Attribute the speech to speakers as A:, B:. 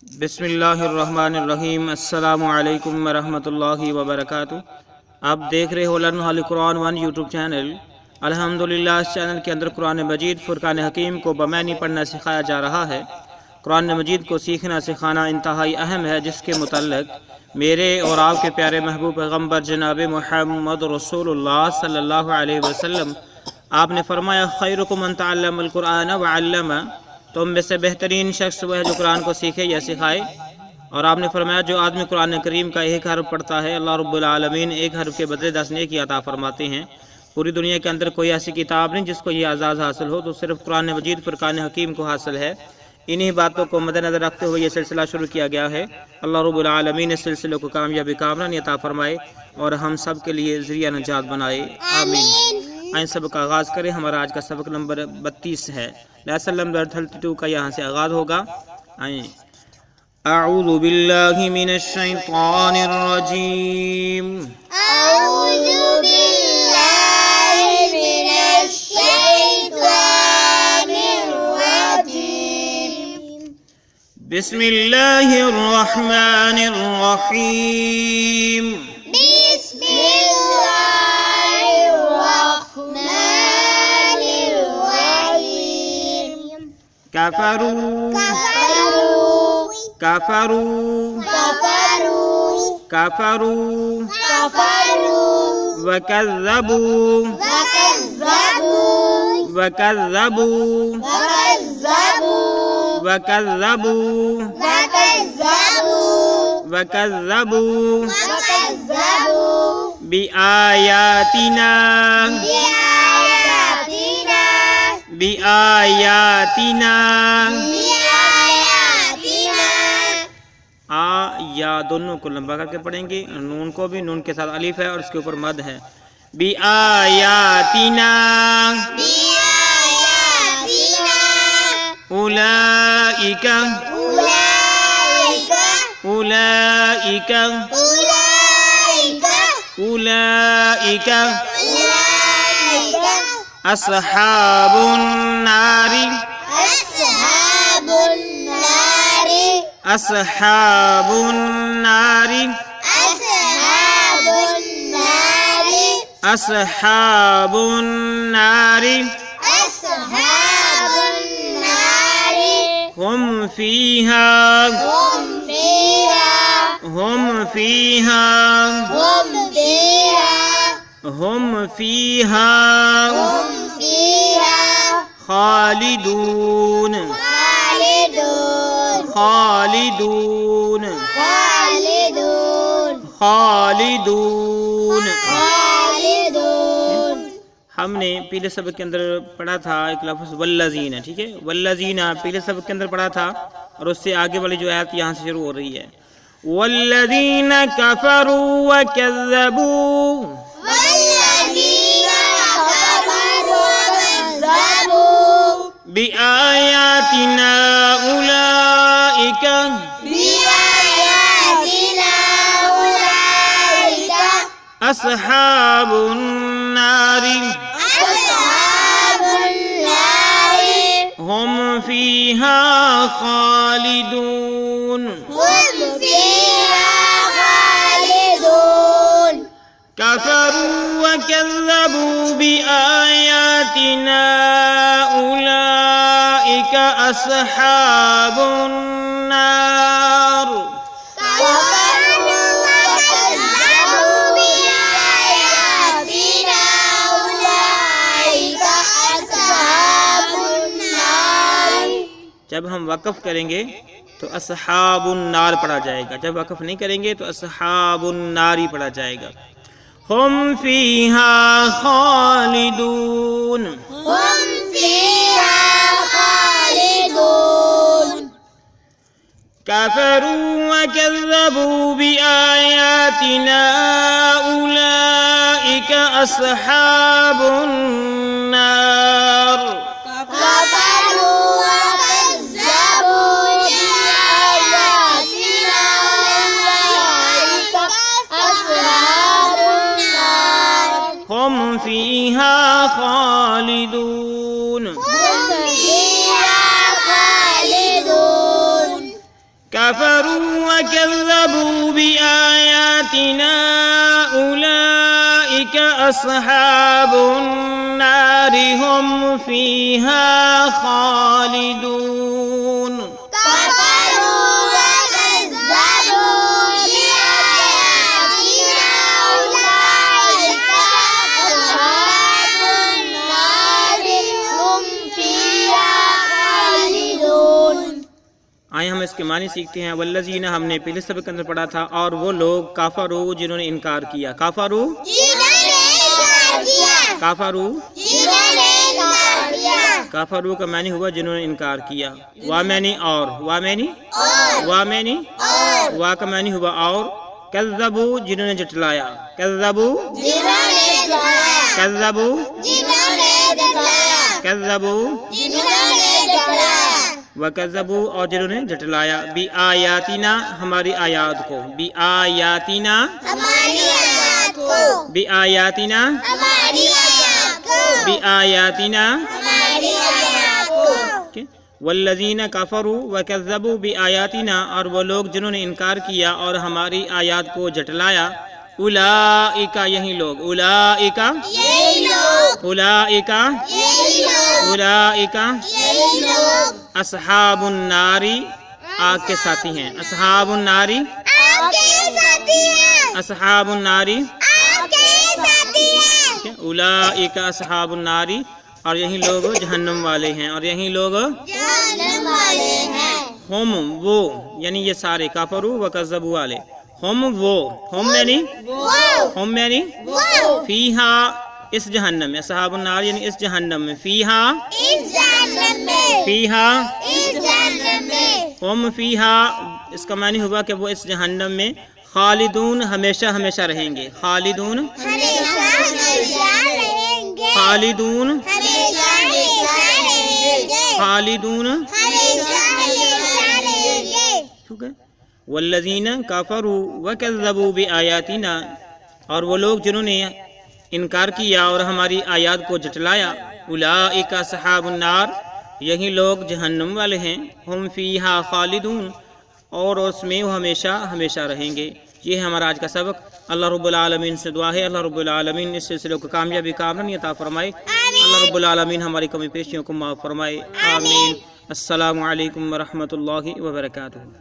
A: बिस्मिल्लाहिर्रहमानिर्रहीम। अस्सलामु अलैकुम वरहमतुल्लाहि वबरकातुहू। आप देख रहे हो लर्न हाली कुरान वन यूट्यूब चैनल। अल्हम्दुलिल्लाह इस चैनल के अंदर कुरान मजीद फुरकान हकीम को बमैनी पढ़ना सिखाया जा रहा है। कुरान मजीद को सीखना सिखाना इंतहाई अहम है, जिसके मुतल्लिक़ मेरे और आपके प्यारे महबूब पैगम्बर जनाब मुहम्मद रसूलुल्लाह सल्लल्लाहु अलैहि वसल्लम आपने फरमाया, खैरुकुम मन तअल्लमल कुरान व अल्लमा, तुम में से बेहतरीन शख्स वह है जो कुरान को सीखे या सिखाए। और आपने फरमाया, जो आदमी कुरान करीम का एक हर्फ पढ़ता है, अल्लाह रब्बुल आलमीन एक हर्फ के बदले 10 नेकी अता फरमाते हैं। पूरी दुनिया के अंदर कोई ऐसी किताब नहीं जिसको ये आज़ाद हासिल हो, तो सिर्फ कुरान मजीद फुरकान हकीम को हासिल है। इन्हीं बातों को मद्देनज़र रखते हुए ये सिलसिला शुरू किया गया है। अल्लाह रब्बुल आलमीन इस सिलसिले को कामयाबी कामरानी अता फरमाए और हम सब के लिए ज़रिया नजात बनाए, आमीन। आइन सब का आगाज़ करें। हमारा आज का सबक नंबर 32 है। लेसन नंबर 32 का यहाँ से आगाज़ होगा। आए अऊज़ु बिल्लाहि मिनश शैतानिर रजीम।
B: अऊज़ु बिल्लाहि मिनश शैतानिर रजीम।
A: बिस्मिल्लाहिर रहमानिर रहीम। कफरू कफरू कफरू वकज़्ज़बू वकज़्ज़बू वकज़्ज़बू वकज़्ज़बू बिआयातिना बिआयातिना। आ या दोनों को लंबा करके पढ़ेंगे, नून को भी, नून के साथ अलिफ है और उसके ऊपर मद है। बिआयातिना उलाइका उलाइका उलाइका अस्हाबुन नारी अस्हाबुन नारी अस्हाबुन नारी हुम फीहा हुम फीहा हुम फीहा खालिदून खालिदून खालिदून। हमने पहले सबक के अंदर पढ़ा था एक लफ्ज़ वल्लज़ीना, ठीक है। वल्लज़ीना पहले सबक के अंदर पढ़ा था और उससे आगे वाली जो आयत यहाँ से शुरू हो रही है, वल्लज़ीना कफ़रू व कज़्ज़बू बिआयातिना उलाइका अस्हाबुन नारी हुम फीहा खालिदून कफरू व कज़्ज़बू बिआयातिना उलाइका अस्हाबुन नार। जब हम वक़फ़ करेंगे तो अस्हाबुन नार पढ़ा जाएगा, जब वक़फ़ नहीं करेंगे तो अस्हाबुन नारी पढ़ा जाएगा। हुम फीहा खालिदून कफरू व कज़्ज़बू बिआयातिना उलाइका अस्हाबुन नार। हम फीहा खालिदून कफ़रू व कज़्ज़बू बिआयातिना उलाइक अस्हाबुन नारि हुम फ़ीहा खालिदून। आइए हम इसके मानी सीखते हैं। वल्लज़ीना हमने पहले सबक के अंदर पढ़ा था, और वो लोग काफरू जिन्होंने इनकार किया। काफरू काफरू काफरू का मानी हुआ जिन्होंने इनकार किया। वामैनी और वामैनी वामैनी वा का मानी हुआ और। कज़्ज़बू जिन्होंने जटलाया। कज़्ज़बू कज़्ज़बू कज़्ज़बू वकज़्ज़बू और जिन्होंने जटलाया। बि आयातिना हमारी आयात को। बि आयातिना बि आयातिना बि आयातिना। वल्लज़ीना कफ़रू वकज़्ज़बू बि आयातिना और वो लोग जिन्होंने इनकार किया और हमारी आयात को जटलाया। उलाइका यही लोग। उलाइका उलाइका उलाइका अस्हाबुन नारी आग के साथी हैं। अस्हाबुन नारी अस्हाबुन नारी उलाइका अस्हाबुन नारी और यही लोग जहन्नम वाले हैं। और यही लोग हम वो यानी ये सारे काफरू व कज़्ज़बू वाले। हम वो हम यानी फीहा इस जहन्नम में। अस्हाबुन नार यानी इस जहन्नम में। फीहा फीहा हम फीहा इसका मानी हुआ कि वो इस जहन्नम में खालिदून हमेशा हमेशा रहेंगे। खालिदून खालिदून खालिदून। ठीक है। वल्लज़ीना कफ़रू वकज़्ज़बू बिआयातिना और वो लोग जिन्होंने इनकार किया और हमारी आयात को जटलाया। उलाइका अस्हाबुन नार यही लोग जहन्नम वाले हैं। हम फीहा खालिदून और उसमें वो हमेशा हमेशा रहेंगे। ये है हमारा आज का सबक। अल्लाह रब्बुल आलमीन से दुआ है अल्लाह रब्बुल आलमीन इस सिलसिले को कामयाबी कामयाबी अता फरमाए। अल्लाह रब्बुल आलमीन हमारी कमी पेशियों को माफ़ फरमाए। आमीन। अस्सलामु अलैकुम व रहमतुल्लाहि व बरकातुहू।